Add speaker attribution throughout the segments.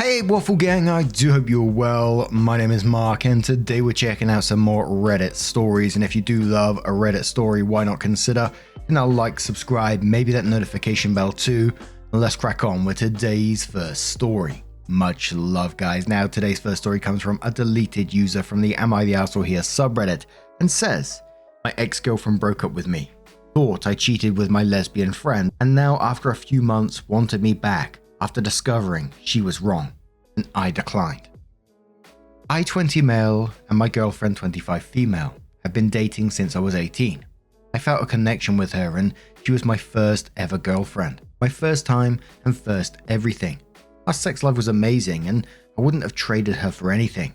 Speaker 1: Hey Waffle Gang, I do hope you're well. My name is Mark and today we're checking out some more Reddit stories, and if you do love a Reddit story, why not consider like, subscribe, maybe that notification bell too, and let's crack on with today's first story. Much love guys. Now today's first story comes from a deleted user from the Am I the Arsehole Here subreddit and says, my ex-girlfriend broke up with me, thought I cheated with my lesbian friend, and now after a few months wanted me back after discovering she was wrong, and I declined. I 20 male and my girlfriend 25 female have been dating since I was 18. I felt a connection with her and she was my first ever girlfriend, my first time and first everything. Our sex life was amazing and I wouldn't have traded her for anything.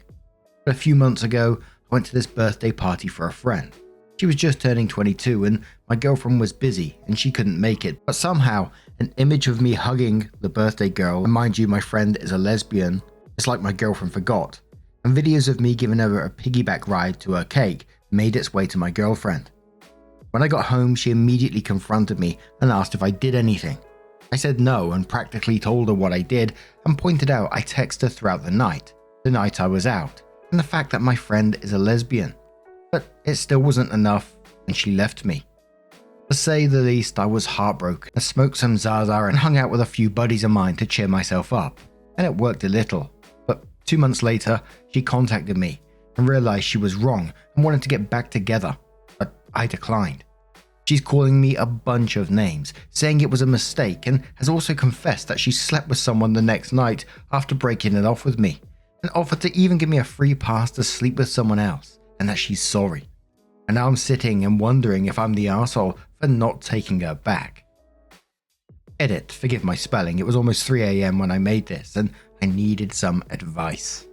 Speaker 1: But a few months ago, I went to this birthday party for a friend. She was just turning 22 and my girlfriend was busy and she couldn't make it, but somehow an image of me hugging the birthday girl, and mind you my friend is a lesbian, it's like my girlfriend forgot, and videos of me giving her a piggyback ride to her cake made its way to my girlfriend. When I got home, she immediately confronted me and asked if I did anything. I said no and practically told her what I did and pointed out I texted her throughout the night I was out, and the fact that my friend is a lesbian. But it still wasn't enough and she left me. To say the least, I was heartbroken. I smoked some Zaza and hung out with a few buddies of mine to cheer myself up, and it worked a little. But 2 months later, she contacted me and realized she was wrong and wanted to get back together, but I declined. She's calling me a bunch of names, saying it was a mistake, and has also confessed that she slept with someone the next night after breaking it off with me, and offered to even give me a free pass to sleep with someone else, and that she's sorry. And now I'm sitting and wondering if I'm the arsehole for not taking her back. Edit, forgive my spelling, it was almost 3 AM when I made this and I needed some advice.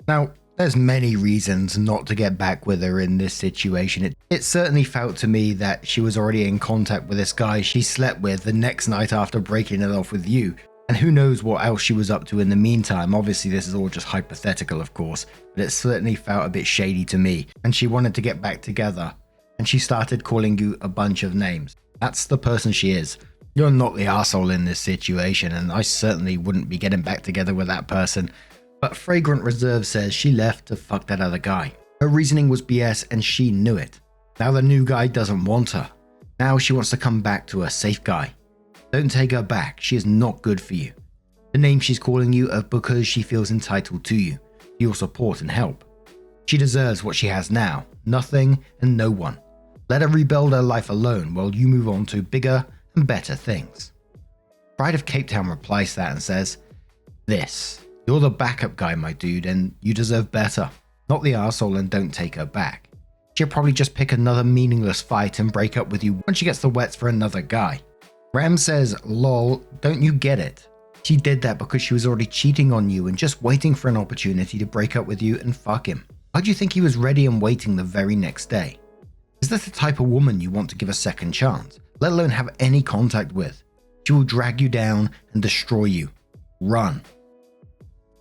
Speaker 1: Now, there's many reasons not to get back with her in this situation. It certainly felt to me that she was already in contact with this guy she slept with the next night after breaking it off with you. And who knows what else she was up to in the meantime. Obviously this is all just hypothetical of course, but it certainly felt a bit shady to me. And she wanted to get back together, and she started calling you a bunch of names. That's the person she is. You're not the arsehole in this situation, and I certainly wouldn't be getting back together with that person. But Fragrant Reserve says she left to fuck that other guy. Her reasoning was BS and she knew it. Now the new guy doesn't want her. Now she wants to come back to a safe guy. Don't take her back, she is not good for you. The names she's calling you are because she feels entitled to you, your support and help. She deserves what she has now, nothing and no one. Let her rebuild her life alone while you move on to bigger and better things. Pride of Cape Town replies to that and says, you're the backup guy my dude and you deserve better. Not the arsehole, and don't take her back. She'll probably just pick another meaningless fight and break up with you once she gets the wets for another guy. Ram says, lol, don't you get it? She did that because she was already cheating on you and just waiting for an opportunity to break up with you and fuck him. Why do you think he was ready and waiting the very next day? Is that the type of woman you want to give a second chance, let alone have any contact with? She will drag you down and destroy you. Run.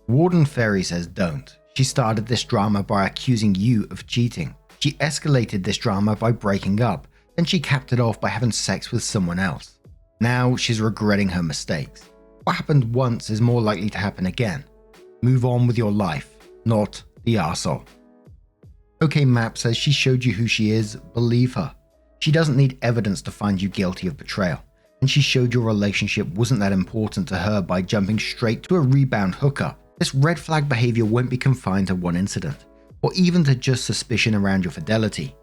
Speaker 1: Warden Fairy says don't. She started this drama by accusing you of cheating. She escalated this drama by breaking up, then she capped it off by having sex with someone else. Now she's regretting her mistakes. What happened once is more likely to happen again. Move on with your life, not the arsehole. OK Map says she showed you who she is, believe her. She doesn't need evidence to find you guilty of betrayal, and she showed your relationship wasn't that important to her by jumping straight to a rebound hookup. This red flag behavior won't be confined to one incident, or even to just suspicion around your fidelity.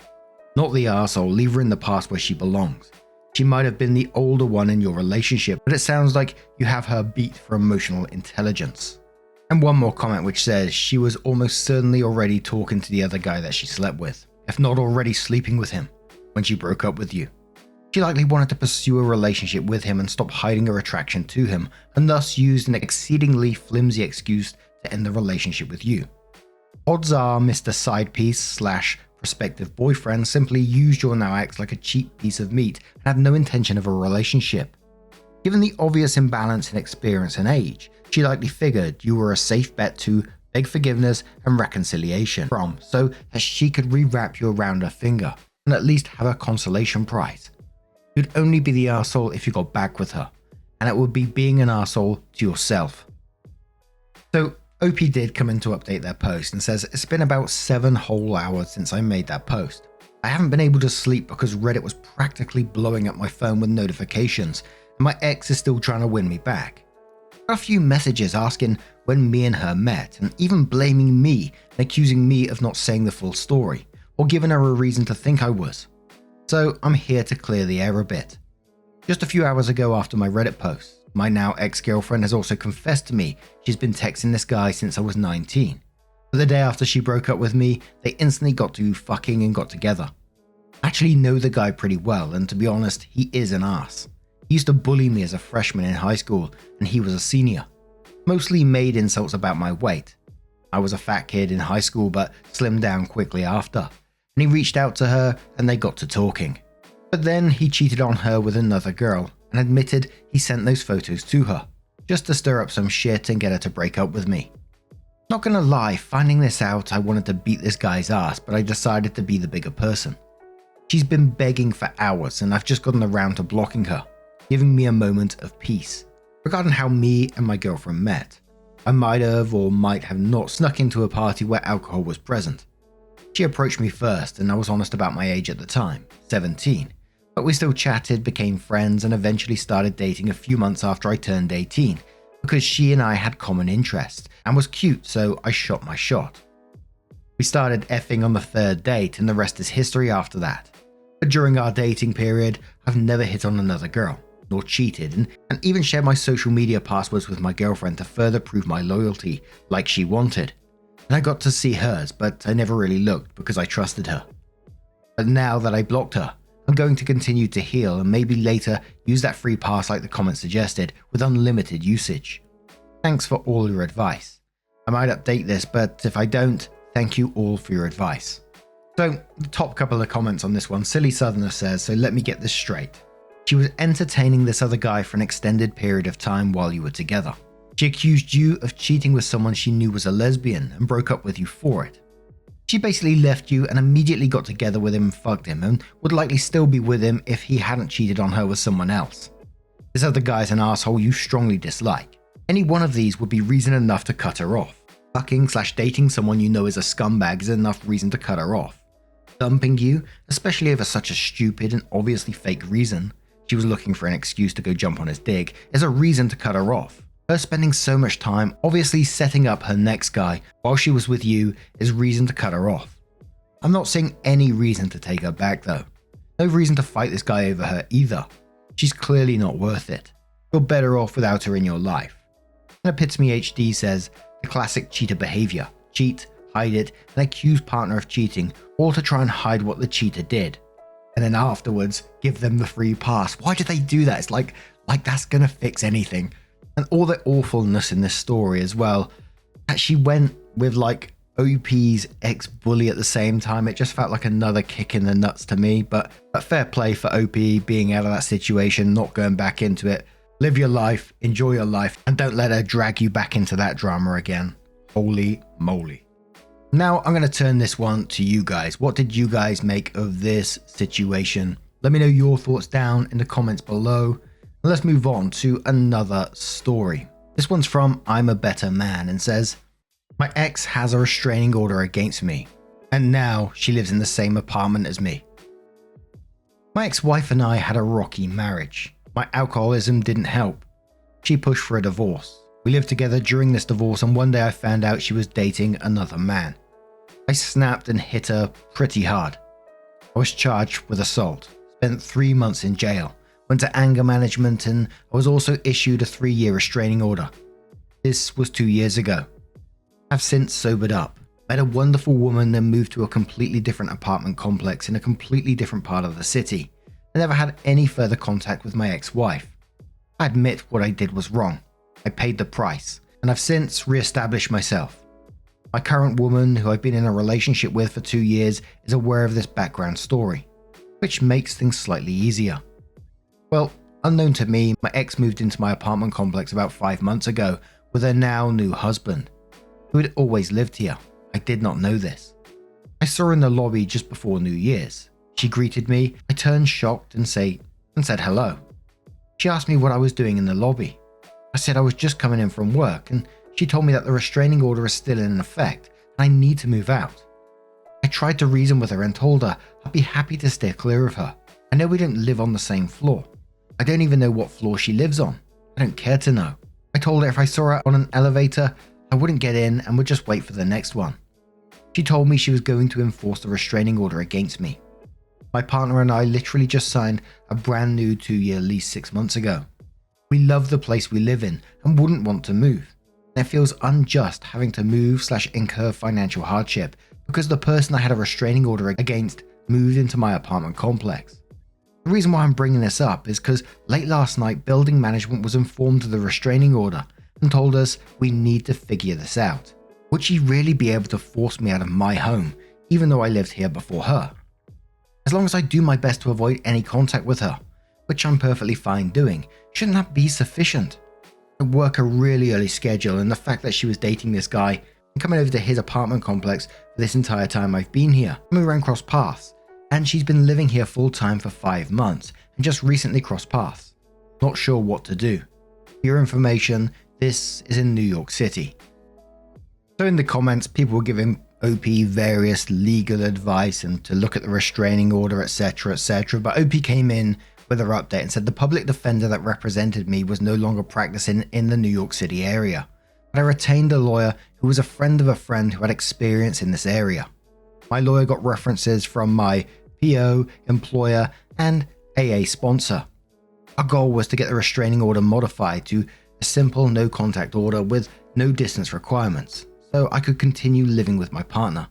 Speaker 1: Not the arsehole, leave her in the past where she belongs. She might have been the older one in your relationship, but it sounds like you have her beat for emotional intelligence. And one more comment which says she was almost certainly already talking to the other guy that she slept with, if not already sleeping with him, when she broke up with you. She likely wanted to pursue a relationship with him and stop hiding her attraction to him, and thus used an exceedingly flimsy excuse to end the relationship with you. Odds are Mr. Side Piece / prospective boyfriend simply used your now ex like a cheap piece of meat and had no intention of a relationship. Given the obvious imbalance in experience and age, she likely figured you were a safe bet to beg forgiveness and reconciliation from, so that she could rewrap you around her finger and at least have a consolation prize. You'd only be the arsehole if you got back with her, and it would be being an arsehole to yourself. So OP did come in to update their post and says it's been about 7 whole hours since I made that post. I haven't been able to sleep because Reddit was practically blowing up my phone with notifications, and my ex is still trying to win me back. There are a few messages asking when me and her met, and even blaming me and accusing me of not saying the full story, or giving her a reason to think I was. So I'm here to clear the air a bit. Just a few hours ago after my Reddit post, my now ex-girlfriend has also confessed to me she's been texting this guy since I was 19. But the day after she broke up with me, they instantly got to fucking and got together. I actually know the guy pretty well, and to be honest, he is an ass. He used to bully me as a freshman in high school, and he was a senior. Mostly made insults about my weight. I was a fat kid in high school but slimmed down quickly after, and he reached out to her and they got to talking. But then he cheated on her with another girl and admitted he sent those photos to her, just to stir up some shit and get her to break up with me. Not gonna lie, finding this out I wanted to beat this guy's ass, but I decided to be the bigger person. She's been begging for hours and I've just gotten around to blocking her, giving me a moment of peace. Regarding how me and my girlfriend met, I might have or might have not snuck into a party where alcohol was present. She approached me first and I was honest about my age at the time, 17, but we still chatted, became friends and eventually started dating a few months after I turned 18 because she and I had common interests and was cute, so I shot my shot. We started effing on the 3rd date and the rest is history after that. But during our dating period, I've never hit on another girl, nor cheated, and even shared my social media passwords with my girlfriend to further prove my loyalty, like she wanted. And I got to see hers, but I never really looked because I trusted her. But now that I blocked her, I'm going to continue to heal and maybe later use that free pass like the comment suggested with unlimited usage. Thanks for all your advice. I might update this, but if I don't, thank you all for your advice. So, the top couple of comments on this one, Silly Southerner says, so let me get this straight. She was entertaining this other guy for an extended period of time while you were together. She accused you of cheating with someone she knew was a lesbian and broke up with you for it. She basically left you and immediately got together with him and fucked him and would likely still be with him if he hadn't cheated on her with someone else. This other guy's an asshole you strongly dislike. Any one of these would be reason enough to cut her off. Fucking/dating someone you know is a scumbag is enough reason to cut her off. Dumping you, especially over such a stupid and obviously fake reason, she was looking for an excuse to go jump on his dick, is a reason to cut her off. Her spending so much time obviously setting up her next guy while she was with you is reason to cut her off. I'm not seeing any reason to take her back though. No reason to fight this guy over her either. She's clearly not worth it. You're better off without her in your life. And Epitome HD says, the classic cheater behavior. Cheat, hide it, and accuse partner of cheating, all to try and hide what the cheater did. And then afterwards, give them the free pass. Why do they do that? It's like that's gonna fix anything. And all the awfulness in this story as well, that she went with like OP's ex-bully at the same time. It just felt like another kick in the nuts to me, but fair play for OP being out of that situation, not going back into it. Live your life, enjoy your life, and don't let her drag you back into that drama again. Holy moly. Now I'm going to turn this one to you guys. What did you guys make of this situation? Let me know your thoughts down in the comments below. And let's move on to another story. This one's from I'm a Better Man and says, my ex has a restraining order against me, and now she lives in the same apartment as me. My ex-wife and I had a rocky marriage. My alcoholism didn't help. She pushed for a divorce. We lived together during this divorce, and one day I found out she was dating another man. I snapped and hit her pretty hard. I was charged with assault, spent 3 months in jail, went to anger management, and I was also issued a 3-year restraining order. This was 2 years ago. I've since sobered up, met a wonderful woman and moved to a completely different apartment complex in a completely different part of the city. I never had any further contact with my ex-wife. I admit what I did was wrong. I paid the price, and I've since re-established myself. My current woman, who I've been in a relationship with for 2 years, is aware of this background story, which makes things slightly easier. Well, unknown to me, my ex moved into my apartment complex about 5 months ago with her now new husband, who had always lived here. I did not know this. I saw her in the lobby just before New Year's. She greeted me. I turned shocked and said hello. She asked me what I was doing in the lobby. I said I was just coming in from work, and She told me that the restraining order is still in effect and I need to move out. I tried to reason with her and told her I'd be happy to steer clear of her. I know we don't live on the same floor. I don't even know what floor she lives on. I don't care to know. I told her if I saw her on an elevator, I wouldn't get in and would just wait for the next one. She told me she was going to enforce the restraining order against me. My partner and I literally just signed a brand new 2-year lease 6 months ago. We love the place we live in and wouldn't want to move. And it feels unjust having to move/incur financial hardship because the person I had a restraining order against moved into my apartment complex. The reason why I'm bringing this up is because late last night building management was informed of the restraining order and told us we need to figure this out. Would she really be able to force me out of my home even though I lived here before her? As long as I do my best to avoid any contact with her, which I'm perfectly fine doing, shouldn't that be sufficient? I work a really early schedule, and the fact that she was dating this guy and coming over to his apartment complex for this entire time I've been here, and we ran cross paths, and she's been living here full time for 5 months and just recently crossed paths. Not sure what to do. For your information, this is in New York City. So in the comments, people were giving OP various legal advice and to look at the restraining order, etc, etc, but OP came in with her update and said the public defender that represented me was no longer practicing in the New York City area, but I retained a lawyer who was a friend of a friend who had experience in this area. My lawyer got references from my PO, employer, and AA sponsor. Our goal was to get the restraining order modified to a simple no contact order with no distance requirements, so I could continue living with my partner.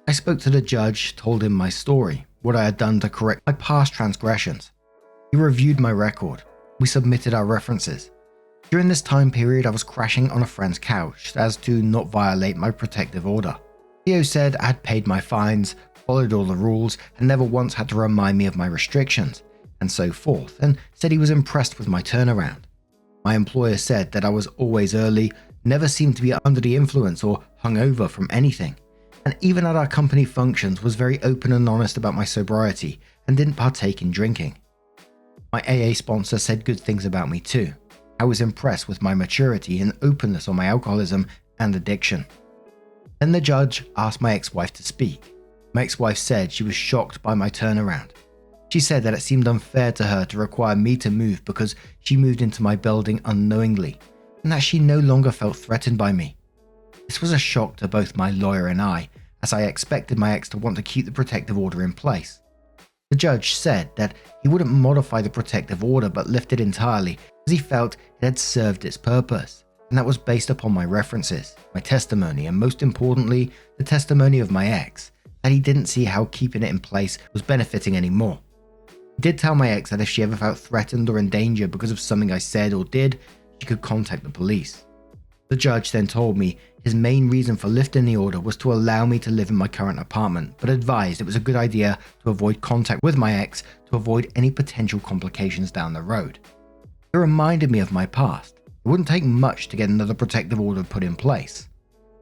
Speaker 1: I spoke to the judge, told him my story, what I had done to correct my past transgressions. He reviewed my record. We submitted our references. During this time period, I was crashing on a friend's couch as to not violate my protective order. Theo said I had paid my fines, followed all the rules, and never once had to remind me of my restrictions, and so forth, and said he was impressed with my turnaround. My employer said that I was always early, never seemed to be under the influence or hungover from anything, and even at our company functions was very open and honest about my sobriety and didn't partake in drinking. My AA sponsor said good things about me too. I was impressed with my maturity and openness on my alcoholism and addiction. Then the judge asked my ex-wife to speak. My ex-wife said she was shocked by my turnaround. She said that it seemed unfair to her to require me to move because she moved into my building unknowingly, and that she no longer felt threatened by me. This was a shock to both my lawyer and I, as I expected my ex to want to keep the protective order in place. The judge said that he wouldn't modify the protective order but lift it entirely as he felt it had served its purpose, and that was based upon my references, my testimony, and most importantly, the testimony of my ex, that he didn't see how keeping it in place was benefiting anymore. He did tell my ex that if she ever felt threatened or in danger because of something I said or did, she could contact the police. The judge then told me his main reason for lifting the order was to allow me to live in my current apartment, but advised it was a good idea to avoid contact with my ex to avoid any potential complications down the road. It reminded me of my past. It wouldn't take much to get another protective order put in place.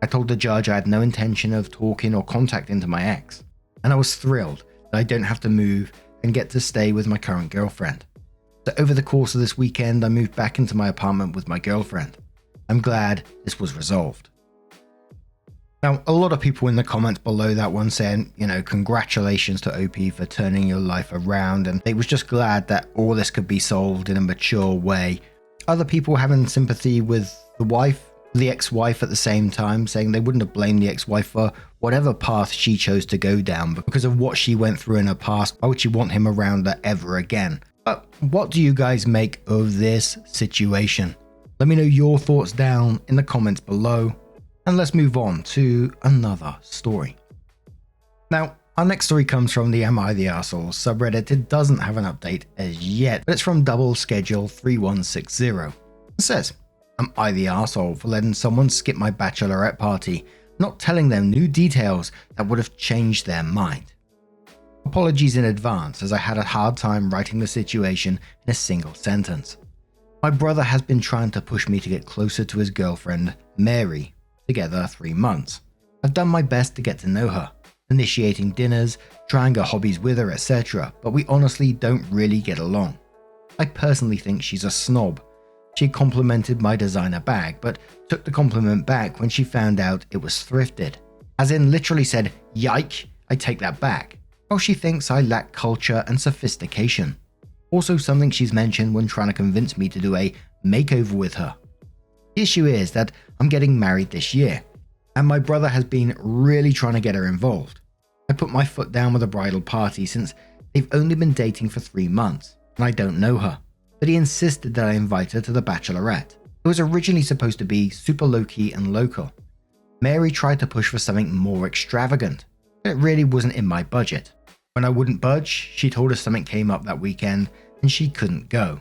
Speaker 1: I told the judge I had no intention of talking or contacting to my ex, and I was thrilled that I don't have to move and get to stay with my current girlfriend. So over the course of this weekend, I moved back into my apartment with my girlfriend. I'm glad this was resolved. Now, a lot of people in the comments below that one saying, congratulations to OP for turning your life around, and they was just glad that all this could be solved in a mature way. Other people having sympathy with the ex-wife at the same time, saying they wouldn't have blamed the ex-wife for whatever path she chose to go down because of what she went through in her past. Why would she want him around her ever again? But what do you guys make of this situation? Let me know your thoughts down in the comments below, and let's move on to another story. Now, our next story comes from the Am I the Arsehole subreddit. It doesn't have an update as yet, but it's from Double Schedule 3160. It says, "Am I the arsehole for letting someone skip my bachelorette party, not telling them new details that would have changed their mind? Apologies in advance, as I had a hard time writing the situation in a single sentence. My brother has been trying to push me to get closer to his girlfriend, Mary, together 3 months. I've done my best to get to know her, initiating dinners, trying her hobbies with her, etc., but we honestly don't really get along. I personally think she's a snob. She complimented my designer bag, but took the compliment back when she found out it was thrifted. As in literally said, "Yike, I take that back." Well, she thinks I lack culture and sophistication. Also something she's mentioned when trying to convince me to do a makeover with her. The issue is that I'm getting married this year, and my brother has been really trying to get her involved. I put my foot down with a bridal party since they've only been dating for 3 months, and I don't know her, but he insisted that I invite her to the bachelorette. It was originally supposed to be super low-key and local. Mary tried to push for something more extravagant, but it really wasn't in my budget. When I wouldn't budge, she told us something came up that weekend and she couldn't go.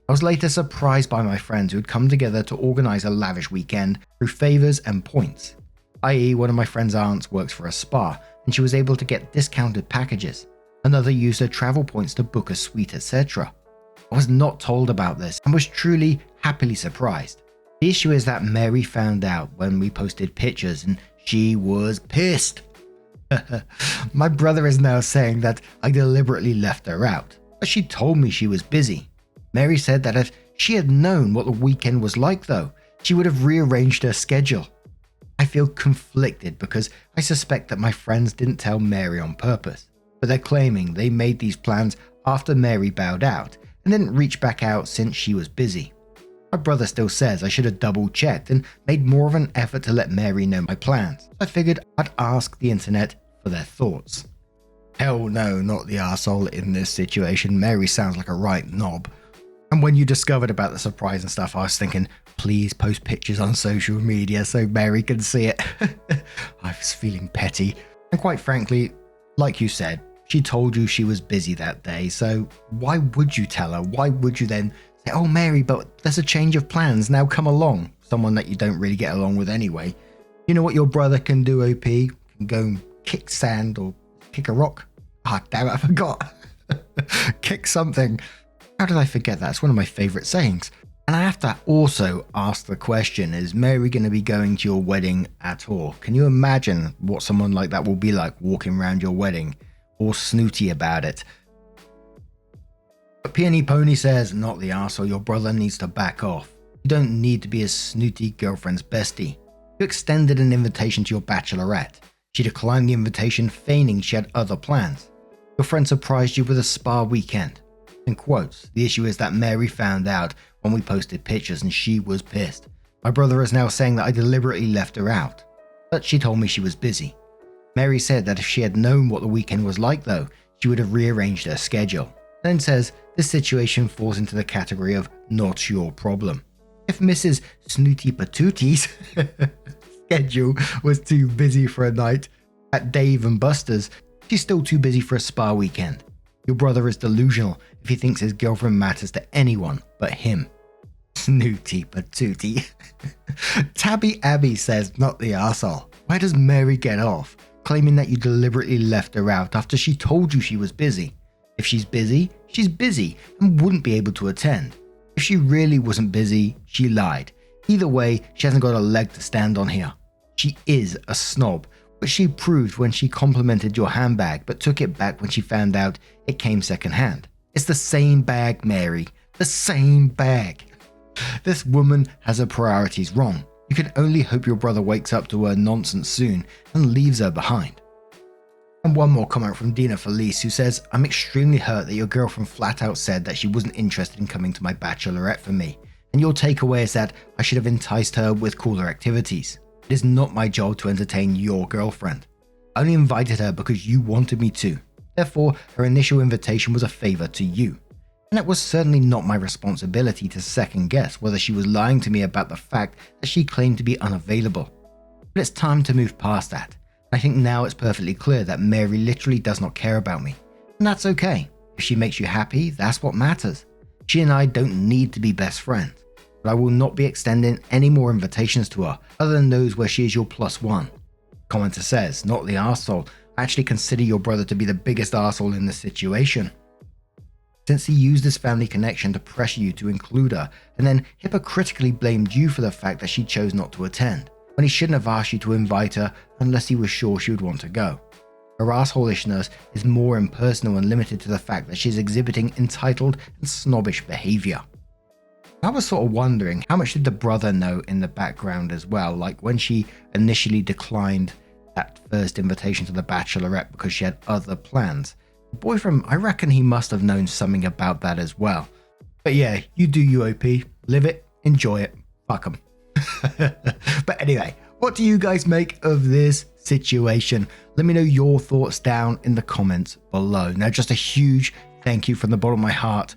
Speaker 1: I was later surprised by my friends who had come together to organize a lavish weekend through favors and points, i.e. one of my friend's aunts works for a spa and she was able to get discounted packages. Another used her travel points to book a suite, etc. I was not told about this and was truly happily surprised. The issue is that Mary found out when we posted pictures and she was pissed. My brother is now saying that I deliberately left her out, but she told me she was busy. Mary said that if she had known what the weekend was like though, she would have rearranged her schedule. I feel conflicted because I suspect that my friends didn't tell Mary on purpose, but they're claiming they made these plans after Mary bowed out and didn't reach back out since she was busy. My brother still says I should have double checked and made more of an effort to let Mary know my plans. So I figured I'd ask the internet for their thoughts. Hell no, not the arsehole in this situation. Mary sounds like a right knob. And when you discovered about the surprise and stuff, I was thinking, please post pictures on social media so Mary can see it. I was feeling petty. And quite frankly, like you said, she told you she was busy that day, so why would you tell her? Why would you then say, "Oh Mary, but there's a change of plans, now come along"? Someone that you don't really get along with anyway. You know what your brother can do, OP? Can go and kick sand or kick a rock. Ah, damn it, I forgot. Kick something. How did I forget that? It's one of my favorite sayings. And I have to also ask the question, is Mary going to be going to your wedding at all? Can you imagine what someone like that will be like walking around your wedding? Or snooty about it? But Peony Pony says, not the arsehole, your brother needs to back off. You don't need to be a snooty girlfriend's bestie. You extended an invitation to your bachelorette. She declined the invitation, feigning she had other plans. Your friend surprised you with a spa weekend. In quotes, the issue is that Mary found out when we posted pictures and she was pissed. My brother is now saying that I deliberately left her out, but she told me she was busy. Mary said that if she had known what the weekend was like though, she would have rearranged her schedule. Then says this situation falls into the category of not your problem. If Mrs. Snooty Patootie's schedule was too busy for a night at Dave and Buster's, she's still too busy for a spa weekend. Your brother is delusional if he thinks his girlfriend matters to anyone but him. Snooty Patootie. Tabby Abby says, not the arsehole. Where does Mary get off, claiming that you deliberately left her out after she told you she was busy? If she's busy and wouldn't be able to attend. If she really wasn't busy, she lied. Either way, she hasn't got a leg to stand on here. She is a snob, which she proved when she complimented your handbag but took it back when she found out it came secondhand. It's the same bag, Mary. The same bag. This woman has her priorities wrong. You can only hope your brother wakes up to her nonsense soon and leaves her behind. And one more comment from Dina Felice, who says, I'm extremely hurt that your girlfriend flat out said that she wasn't interested in coming to my bachelorette for me, and your takeaway is that I should have enticed her with cooler activities. It is not my job to entertain your girlfriend. I only invited her because you wanted me to. Therefore, her initial invitation was a favor to you. And it was certainly not my responsibility to second guess whether she was lying to me about the fact that she claimed to be unavailable. But it's time to move past that. I think now it's perfectly clear that Mary literally does not care about me. And that's okay. If she makes you happy, that's what matters. She and I don't need to be best friends. But I will not be extending any more invitations to her other than those where she is your plus one. Commenter says, not the arsehole. I actually consider your brother to be the biggest arsehole in this situation. Since he used his family connection to pressure you to include her and then hypocritically blamed you for the fact that she chose not to attend, when he shouldn't have asked you to invite her unless he was sure she would want to go. Her assholishness is more impersonal and limited to the fact that she's exhibiting entitled and snobbish behavior. I was sort of wondering, how much did the brother know in the background as well? Like when she initially declined that first invitation to the bachelorette because she had other plans. The boyfriend, I reckon he must have known something about that as well. But yeah, you do UOP, live it, enjoy it, fuck 'em. But anyway, what do you guys make of this situation? Let me know your thoughts down in the comments below. Now, just a huge thank you from the bottom of my heart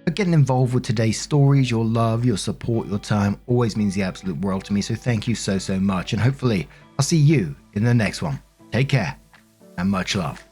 Speaker 1: for getting involved with today's stories. Your love, your support, your time always means the absolute world to me. So thank you so much. And hopefully I'll see you in the next one. Take care and much love.